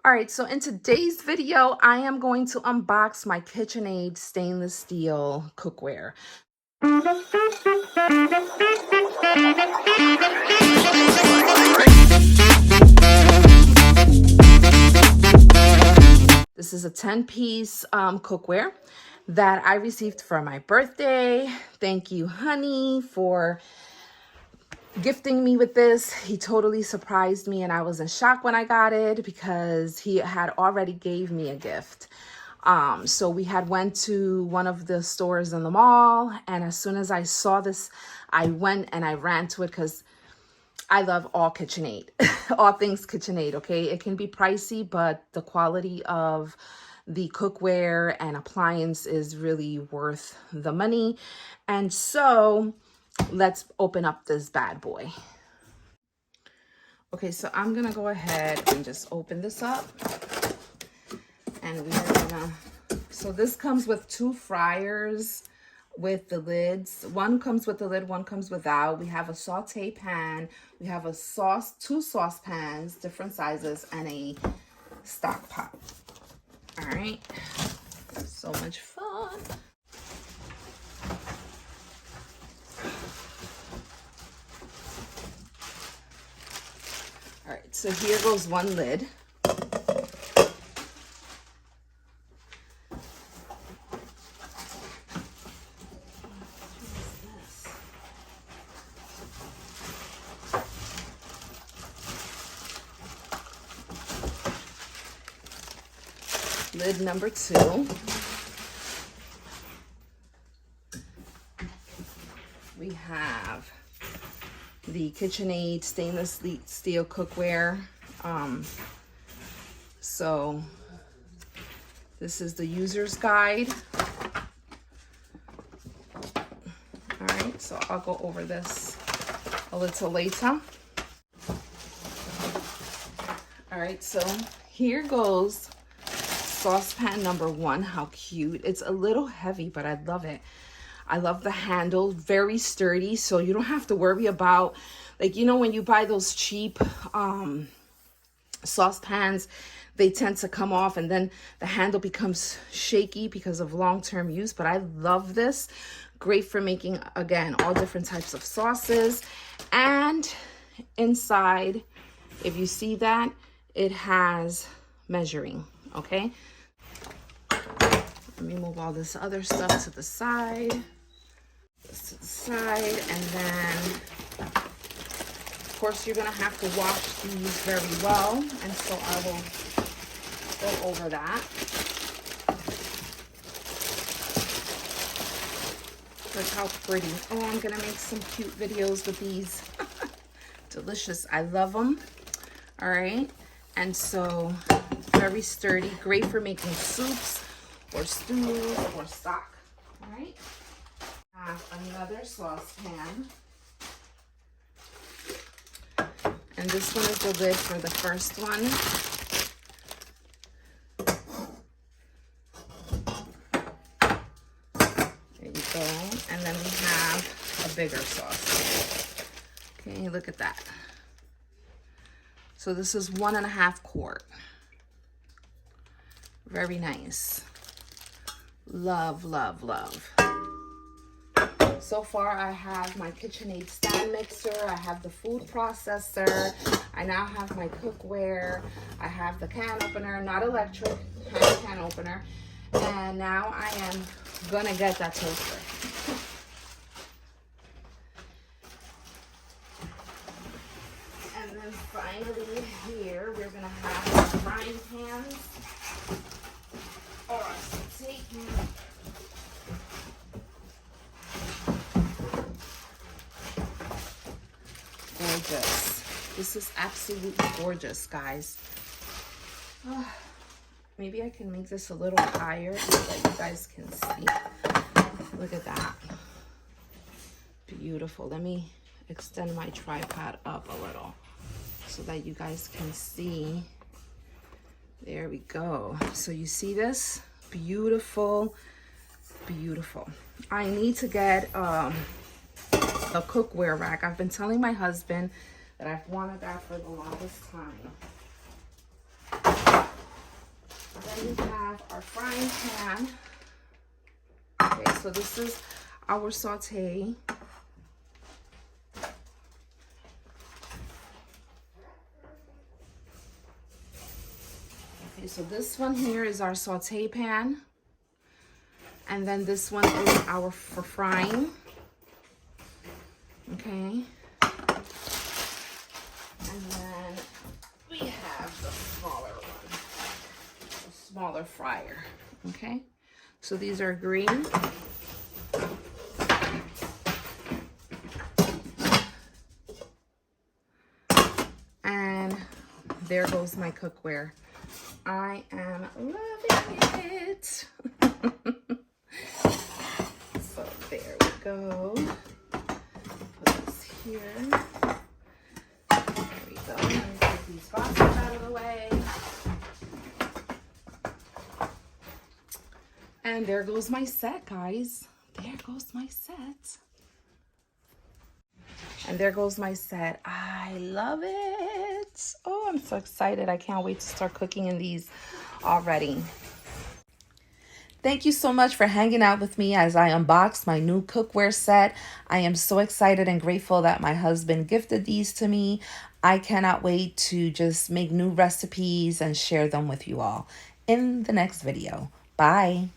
All right, so in today's video, I am going to unbox my KitchenAid Stainless Steel cookware. This is a 10-piece cookware that I received for my birthday. Thank you, honey, for gifting me with this. He totally surprised me and I was in shock when I got it because he had already gave me a gift. So we had went to one of the stores in the mall, and as soon as I saw this, I went and I ran to it because I love all KitchenAid, all things KitchenAid, okay? It can be pricey, but the quality of the cookware and appliance is really worth the money. And so let's open up this bad boy. Okay, so I'm gonna go ahead and just open this up. And we're gonna, so this comes with 2 fryers with the lids. One comes with the lid, one comes without. We have a saute pan, we have a 2 saucepans, different sizes, and a stock pot. All right, so much fun. All right, so here goes one lid. Lid number 2. We have the KitchenAid Stainless Steel cookware. So this is the user's guide. All right, so I'll go over this a little later. All right, so here goes saucepan number 1. How cute. It's a little heavy, but I love it. I love the handle, very sturdy, so you don't have to worry about, like, you know, when you buy those cheap saucepans, they tend to come off and then the handle becomes shaky because of long-term use. But I love this. Great for making, again, all different types of sauces. And inside, if you see that, it has measuring, okay? Let me move all this other stuff to the side. This to the side, and then, of course, you're gonna have to wash these very well, and so I will go over that. Look how pretty. Oh, I'm gonna make some cute videos with these. Delicious. I love them. All right, and so very sturdy, great for making soups or stews or stock. All right, I have another saucepan, and this one is the lid for the first one. There you go. And then we have a bigger sauce. Okay, look at that. So this is 1.5 quart. Very nice. Love, love, love. So far I have my KitchenAid stand mixer, I have the food processor, I now have my cookware, I have the can opener, not electric, hand can opener, and now I am gonna get that toaster. And then finally here we're gonna have the frying pans. Or saute pan. Gorgeous. This is absolutely gorgeous, guys. Oh, maybe I can make this a little higher so that you guys can see. Look at that. Beautiful. Let me extend my tripod up a little so that you guys can see. There we go. So you see this? Beautiful, beautiful. I need to get a cookware rack. I've been telling my husband that I've wanted that for the longest time. pan. Okay, so this is our saute. Okay, so this one here is our saute pan. And then this one is our for frying. Okay. And then we have the smaller one, the smaller fryer. Okay. So these are green. And there goes my cookware. I am loving it. So there we go. Put this here. There we go. Let me take these boxes out of the way. And there goes my set, guys. There goes my set. And there goes my set. I love it. Oh, I'm so excited. I can't wait to start cooking in these already. Thank you so much for hanging out with me as I unbox my new cookware set. I am so excited and grateful that my husband gifted these to me. I cannot wait to just make new recipes and share them with you all in the next video. Bye.